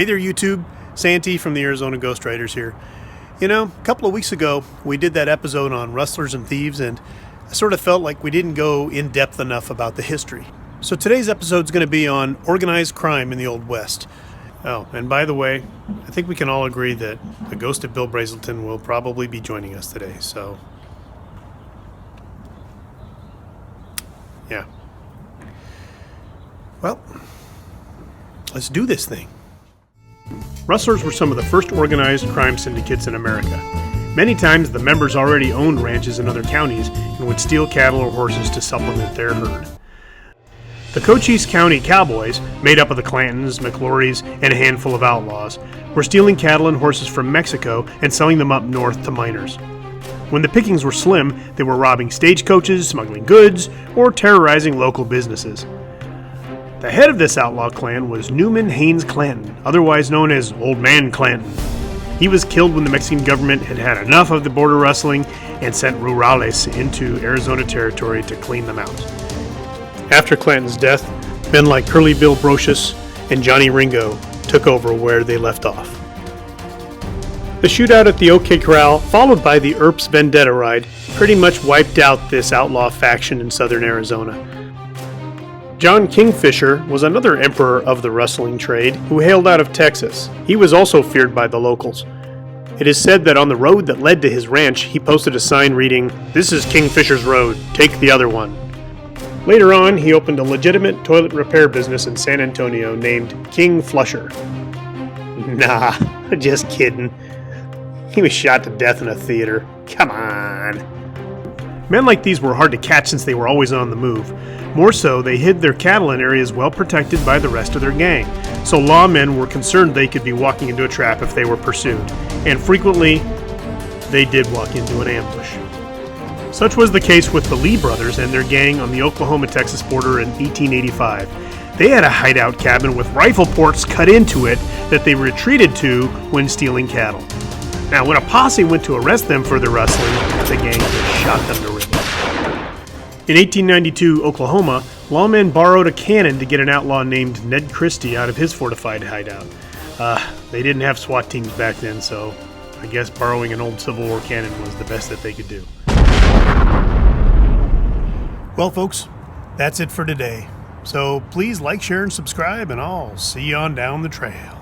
Hey there, YouTube. Santee from the Arizona Ghostriders here. You know, a couple of weeks ago, we did that episode on rustlers and thieves, and I sort of felt like we didn't go in depth enough about the history. So today's episode is going to be on organized crime in the Old West. Oh, and by the way, I think we can all agree that the ghost of Bill Brazelton will probably be joining us today, so... yeah. Well, let's do this thing. Rustlers were some of the first organized crime syndicates in America. Many times the members already owned ranches in other counties and would steal cattle or horses to supplement their herd. The Cochise County Cowboys, made up of the Clantons, McLaurys, and a handful of outlaws, were stealing cattle and horses from Mexico and selling them up north to miners. When the pickings were slim, they were robbing stagecoaches, smuggling goods, or terrorizing local businesses. The head of this outlaw clan was Newman Haynes Clanton, otherwise known as Old Man Clanton. He was killed when the Mexican government had had enough of the border rustling and sent rurales into Arizona territory to clean them out. After Clanton's death, men like Curly Bill Brocious and Johnny Ringo took over where they left off. The shootout at the OK Corral, followed by the Earps Vendetta ride, pretty much wiped out this outlaw faction in southern Arizona. John Kingfisher was another emperor of the rustling trade who hailed out of Texas. He was also feared by the locals. It is said that on the road that led to his ranch, he posted a sign reading, "This is Kingfisher's road, take the other one." Later on, he opened a legitimate toilet repair business in San Antonio named King Flusher. Nah, just kidding. He was shot to death in a theater. Come on. Men like these were hard to catch since they were always on the move. More so, they hid their cattle in areas well protected by the rest of their gang, so lawmen were concerned they could be walking into a trap if they were pursued, and frequently, they did walk into an ambush. Such was the case with the Lee brothers and their gang on the Oklahoma-Texas border in 1885. They had a hideout cabin with rifle ports cut into it that they retreated to when stealing cattle. Now, when a posse went to arrest them for their rustling, the gang just shot them to ribbons. In 1892, Oklahoma, lawmen borrowed a cannon to get an outlaw named Ned Christie out of his fortified hideout. They didn't have SWAT teams back then, so I guess borrowing an old Civil War cannon was the best that they could do. Well, folks, that's it for today. So please like, share, and subscribe, and I'll see you on down the trail.